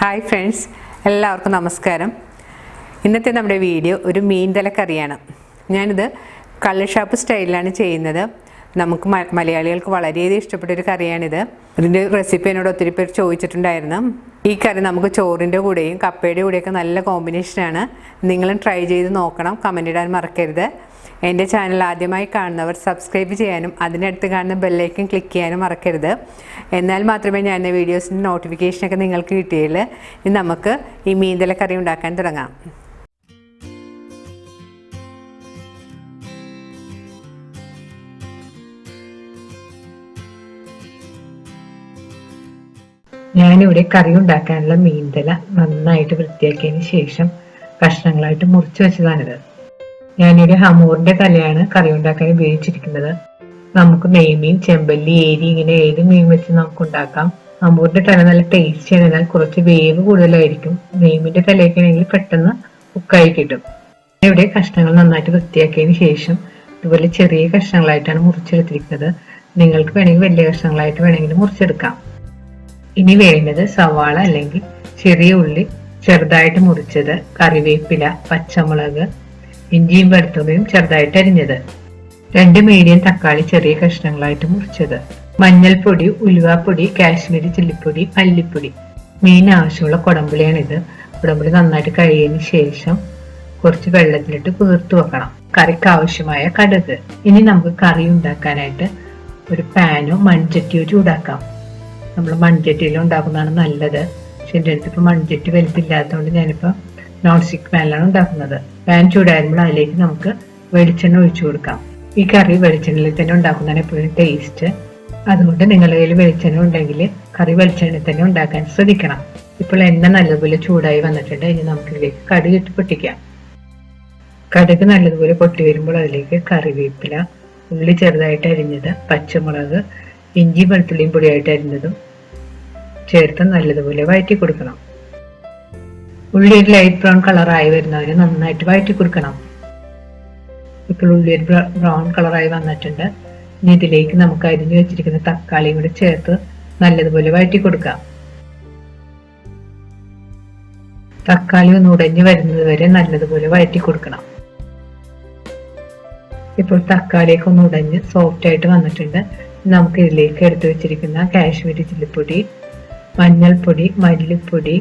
Hi friends, എല്ലാവർക്കും നമസ്കാരം. ഇന്നത്തെ നമ്മുടെ വീഡിയോ ഒരു മീൻ തലക്കറിയാണ്. ഞാനിത് കള്ളുഷാപ്പ് സ്റ്റൈലിലാണ് ചെയ്യുന്നത്. നമുക്ക് മലയാളികൾക്ക് വളരെയധികം ഇഷ്ടപ്പെട്ടൊരു കറിയാണിത്. ഇതിൻ്റെ റെസിപ്പി എന്നോട് ഒത്തിരി പേർ ചോദിച്ചിട്ടുണ്ടായിരുന്നു. ഈ കറി നമുക്ക് ചോറിൻ്റെ കൂടെയും കപ്പയുടെ കൂടെയൊക്കെ നല്ല കോമ്പിനേഷനാണ്. നിങ്ങളും ട്രൈ ചെയ്ത് നോക്കണം. കമൻ്റ് ഇടാൻ മറക്കരുത്. എൻ്റെ ചാനൽ ആദ്യമായി കാണുന്നവർ സബ്സ്ക്രൈബ് ചെയ്യാനും അതിനടുത്ത് കാണുന്ന ബെല്ലൈക്കൻ ക്ലിക്ക് ചെയ്യാനും മറക്കരുത്. എന്നാൽ മാത്രമേ ഞാൻ വീഡിയോസിൻ്റെ നോട്ടിഫിക്കേഷനൊക്കെ നിങ്ങൾക്ക് കിട്ടിയുള്ളൂ. ഇനി നമുക്ക് ഈ മീൻതല കറി ഉണ്ടാക്കാൻ തുടങ്ങാം. ഞാനിവിടെ കറി ഉണ്ടാക്കാനുള്ള മീൻതല നന്നായിട്ട് വൃത്തിയാക്കിയതിന് ശേഷം കഷ്ണങ്ങളായിട്ട് മുറിച്ച് വെച്ചതാണിത്. ഞാനൊരു ഹമൂറിന്റെ തലയാണ് കറി ഉണ്ടാക്കാൻ ഉപയോഗിച്ചിരിക്കുന്നത്. നമുക്ക് നെയ്മീൻ, ചെമ്പല്ലി, ഏരി ഇങ്ങനെ ഏത് മീൻ വെച്ച് നമുക്ക് ഉണ്ടാക്കാം. ഹമൂറിന്റെ തല നല്ല ടേസ്റ്റി ആണ്, എന്നാൽ കുറച്ച് വേവ് കൂടുതലായിരിക്കും. നെയ്മീന്റെ തലയൊക്കെ ആണെങ്കിൽ പെട്ടെന്ന് കുക്കായി കിട്ടും. ഇവിടെ കഷ്ണങ്ങൾ നന്നായിട്ട് വൃത്തിയാക്കിയതിന് ശേഷം ഇതുപോലെ ചെറിയ കഷ്ണങ്ങളായിട്ടാണ് മുറിച്ചെടുത്തിരിക്കുന്നത്. നിങ്ങൾക്ക് വേണമെങ്കിൽ വലിയ കഷ്ണങ്ങളായിട്ട് വേണമെങ്കിൽ മുറിച്ചെടുക്കാം. ഇനി വേണ്ടത് സവാള അല്ലെങ്കിൽ ചെറിയ ഉള്ളി ചെറുതായിട്ട് മുറിച്ചത്, കറിവേപ്പില, പച്ചമുളക്, ഇഞ്ചിയും വെളുത്തുള്ളിയും ചെറുതായിട്ട് അരിഞ്ഞത്, 2 മീഡിയം തക്കാളി ചെറിയ കഷ്ണങ്ങളായിട്ട് മുറിച്ചത്, മഞ്ഞൾപ്പൊടി, ഉലുവാപ്പൊടി, കാശ്മീരി ചില്ലിപ്പൊടി, മല്ലിപ്പൊടി. മീൻ ആവശ്യമുള്ള കുടംപുളിയാണിത്. കുടംപുളി നന്നായിട്ട് കഴുകിയതിന് ശേഷം കുറച്ച് വെള്ളത്തിലിട്ട് കുതിർത്ത് വെക്കണം. കറിക്ക് ആവശ്യമായ കടുക്. ഇനി നമുക്ക് കറി ഉണ്ടാക്കാനായിട്ട് ഒരു പാനോ മൺചട്ടിയോ ചൂടാക്കാം. നമ്മൾ മൺചട്ടിയിൽ ഉണ്ടാക്കുന്നതാണ് നല്ലത്. പക്ഷെ എൻ്റെ അടുത്ത് ഇപ്പം മൺചട്ടി വലുതില്ലാത്തതുകൊണ്ട് ഞാനിപ്പോൾ നോൺ സ്റ്റിക്ക് പാനിലാണ് ഉണ്ടാക്കുന്നത്. പാൻ ചൂടാകുമ്പോൾ അതിലേക്ക് നമുക്ക് വെളിച്ചെണ്ണ ഒഴിച്ചു കൊടുക്കാം. ഈ കറി വെളിച്ചെണ്ണയിൽ തന്നെ ഉണ്ടാക്കുന്നതാണ് എപ്പോഴും ടേസ്റ്റ്. അതുകൊണ്ട് നിങ്ങളുടെ കയ്യിൽ വെളിച്ചെണ്ണ ഉണ്ടെങ്കിൽ കറി വെളിച്ചെണ്ണയിൽ തന്നെ ഉണ്ടാക്കാൻ ശ്രദ്ധിക്കണം. ഇപ്പോൾ എണ്ണ നല്ലതുപോലെ ചൂടായി വന്നിട്ടുണ്ട്. ഇനി നമുക്കിതിലേക്ക് കടുക് ഇട്ട് പൊട്ടിക്കാം. കടുക് നല്ലതുപോലെ പൊട്ടി വരുമ്പോൾ അതിലേക്ക് കറിവേപ്പില, ഉള്ളി ചെറുതായിട്ട് അരിഞ്ഞത്, പച്ചമുളക്, ഇഞ്ചി വെളുത്തുള്ളിയും പൊടിയായിട്ട് അരിഞ്ഞതും ചേർത്ത് നല്ലതുപോലെ വഴറ്റി കൊടുക്കണം. ഉള്ളി ഒരു ലൈറ്റ് ബ്രൗൺ കളറായി വരുന്നവരെ നന്നായിട്ട് വഴറ്റി കൊടുക്കണം. ഇപ്പോൾ ഉള്ളി ഒരു ബ്രൗൺ കളറായി വന്നിട്ടുണ്ട്. ഇനി ഇതിലേക്ക് നമുക്ക് അരിഞ്ഞു വെച്ചിരിക്കുന്ന തക്കാളിയും കൂടി ചേർത്ത് നല്ലതുപോലെ വഴറ്റി കൊടുക്കാം. തക്കാളി ഒന്ന് ഉടഞ്ഞു വരുന്നത് വരെ നല്ലതുപോലെ വഴറ്റി കൊടുക്കണം. ഇപ്പോൾ തക്കാളിയൊക്കെ ഒന്ന് ഉടഞ്ഞ് സോഫ്റ്റ് ആയിട്ട് വന്നിട്ടുണ്ട്. നമുക്ക് ഇതിലേക്ക് എടുത്തു വെച്ചിരിക്കുന്ന കാശ്മീരി ചില്ലിപ്പൊടി, മഞ്ഞൾപ്പൊടി, മല്ലിപ്പൊടി,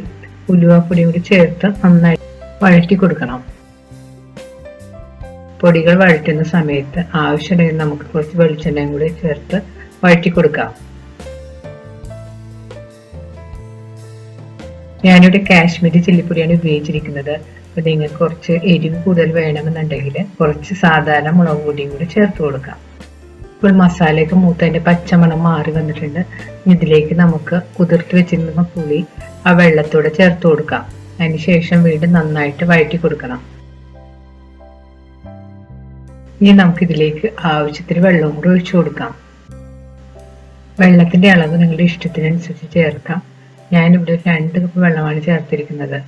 ഉലുവാപ്പൊടി കൂടി ചേർത്ത് നന്നായി വഴറ്റി കൊടുക്കണം. പൊടികൾ വഴറ്റുന്ന സമയത്ത് ആവശ്യമുണ്ടെങ്കിൽ നമുക്ക് കുറച്ച് വെളിച്ചെണ്ണയും കൂടി ചേർത്ത് വഴറ്റി കൊടുക്കാം. ഞാനിവിടെ കാശ്മീരി ചില്ലിപ്പൊടിയാണ് ഉപയോഗിച്ചിരിക്കുന്നത്. അപ്പൊ നിങ്ങൾക്ക് കുറച്ച് എരിവ് കൂടുതൽ വേണമെന്നുണ്ടെങ്കിൽ കുറച്ച് സാധാരണ മുളക് പൊടിയും കൂടി ചേർത്ത് കൊടുക്കാം. ഇപ്പോൾ മസാലയൊക്കെ മൂത്തതിന്റെ പച്ചമണം മാറി വന്നിട്ടുണ്ട്. ഇതിലേക്ക് നമുക്ക് കുതിർത്ത് വെച്ചിരുന്ന പുളി ആ വെള്ളത്തോടെ ചേർത്ത് കൊടുക്കാം. അതിനുശേഷം വീണ്ടും നന്നായിട്ട് വഴറ്റി കൊടുക്കണം. ഇനി നമുക്ക് ഇതിലേക്ക് ആവശ്യത്തിന് വെള്ളവും കൂടി ഒഴിച്ചു കൊടുക്കാം. വെള്ളത്തിന്റെ അളവ് നിങ്ങളുടെ ഇഷ്ടത്തിനനുസരിച്ച് ചേർക്കാം. ഞാനിവിടെ 2 കപ്പ് വെള്ളമാണ് ചേർത്തിരിക്കുന്നത്.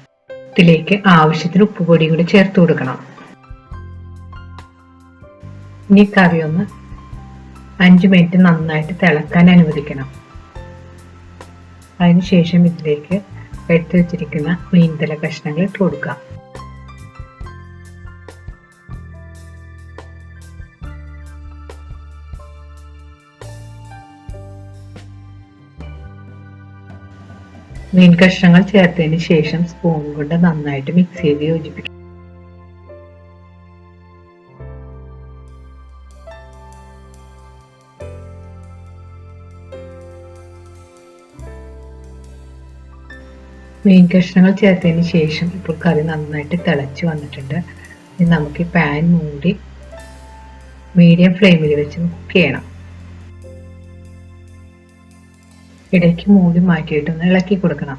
ഇതിലേക്ക് ആവശ്യത്തിന് ഉപ്പുപൊടി കൂടി ചേർത്ത് കൊടുക്കണം. ഇനി കറി ഒന്ന് 5 മിനിറ്റ് നന്നായിട്ട് തിളക്കാൻ അനുവദിക്കണം. അതിനുശേഷം ഇതിലേക്ക് എടുത്തു വെച്ചിരിക്കുന്ന മീൻതല കഷ്ണങ്ങൾ ഇട്ട് കൊടുക്കാം. മീൻ കഷ്ണങ്ങൾ ചേർത്തതിന് ശേഷം സ്പൂൺ കൊണ്ട് നന്നായിട്ട് മിക്സ് ചെയ്ത് യോജിപ്പിക്കും. മീൻ കഷ്ണങ്ങൾ ചേർത്തതിന് ശേഷം ഇപ്പോൾ കറി നന്നായിട്ട് തിളച്ച് വന്നിട്ടുണ്ട്. ഇനി നമുക്ക് ഈ പാൻ മൂടി മീഡിയം ഫ്ലെയിമിൽ വെച്ച് കുക്ക് ചെയ്യണം. ഇടയ്ക്ക് മൂടി മാറ്റിയിട്ടൊന്ന് ഇളക്കി കൊടുക്കണം.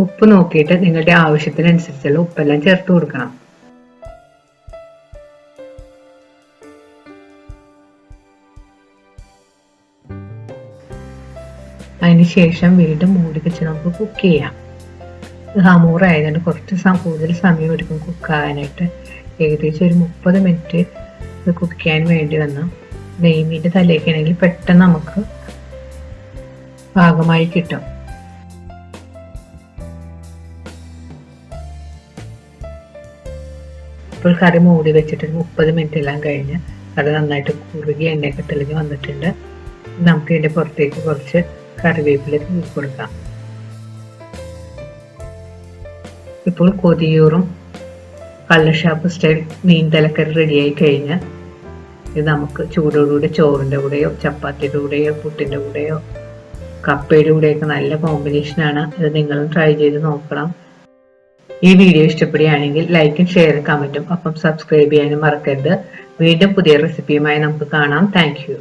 ഉപ്പ് നോക്കിയിട്ട് നിങ്ങളുടെ ആവശ്യത്തിനനുസരിച്ചുള്ള ഉപ്പെല്ലാം ചേർത്ത് കൊടുക്കണം. അതിനുശേഷം വീണ്ടും മൂടി വെച്ച് നമുക്ക് കുക്ക് ചെയ്യാം. ഹമൂർ ആയതുകൊണ്ട് കുറച്ച് കൂടുതൽ സമയം എടുക്കും കുക്കാകാനായിട്ട്. ഏകദേശം ഒരു 30 മിനിറ്റ് ഇത് കുക്ക് ചെയ്യാൻ വേണ്ടി വന്നു. നെയ്മീൻ്റെ തലയൊക്കെ ആണെങ്കിൽ പെട്ടെന്ന് നമുക്ക് പാകമായി കിട്ടും. ഇപ്പോൾ കറി മൂടി വെച്ചിട്ട് 30 മിനിറ്റ് എല്ലാം കഴിഞ്ഞ് കറി നന്നായിട്ട് കുറുകി എണ്ണയൊക്കെ തെളിഞ്ഞ് വന്നിട്ടുണ്ട്. നമുക്ക് ഇതിൻ്റെ പുറത്തേക്ക് കുറച്ച് കറിവേപ്പില തൂക്കി കൊടുക്കാം. ഇപ്പോൾ കൊതിയൂറും കള്ളുഷാപ്പ് സ്റ്റൈൽ മീൻ തലക്കറി റെഡിയായി കഴിഞ്ഞ് ഇത് നമുക്ക് ചൂടോടുകൂടി ചോറിൻ്റെ കൂടെയോ ചപ്പാത്തിയുടെ കൂടെയോ പുട്ടിൻ്റെ കൂടെയോ കപ്പയുടെ കൂടെയൊക്കെ നല്ല കോമ്പിനേഷനാണ്. ഇത് നിങ്ങളും ട്രൈ ചെയ്ത് നോക്കണം. ഈ വീഡിയോ ഇഷ്ടപ്പെടുകയാണെങ്കിൽ ലൈക്കും ഷെയറും കമൻറ്റും ഒപ്പം സബ്സ്ക്രൈബ് ചെയ്യാനും മറക്കരുത്. വീണ്ടും പുതിയ റെസിപ്പിയുമായി നമുക്ക് കാണാം. Thank you.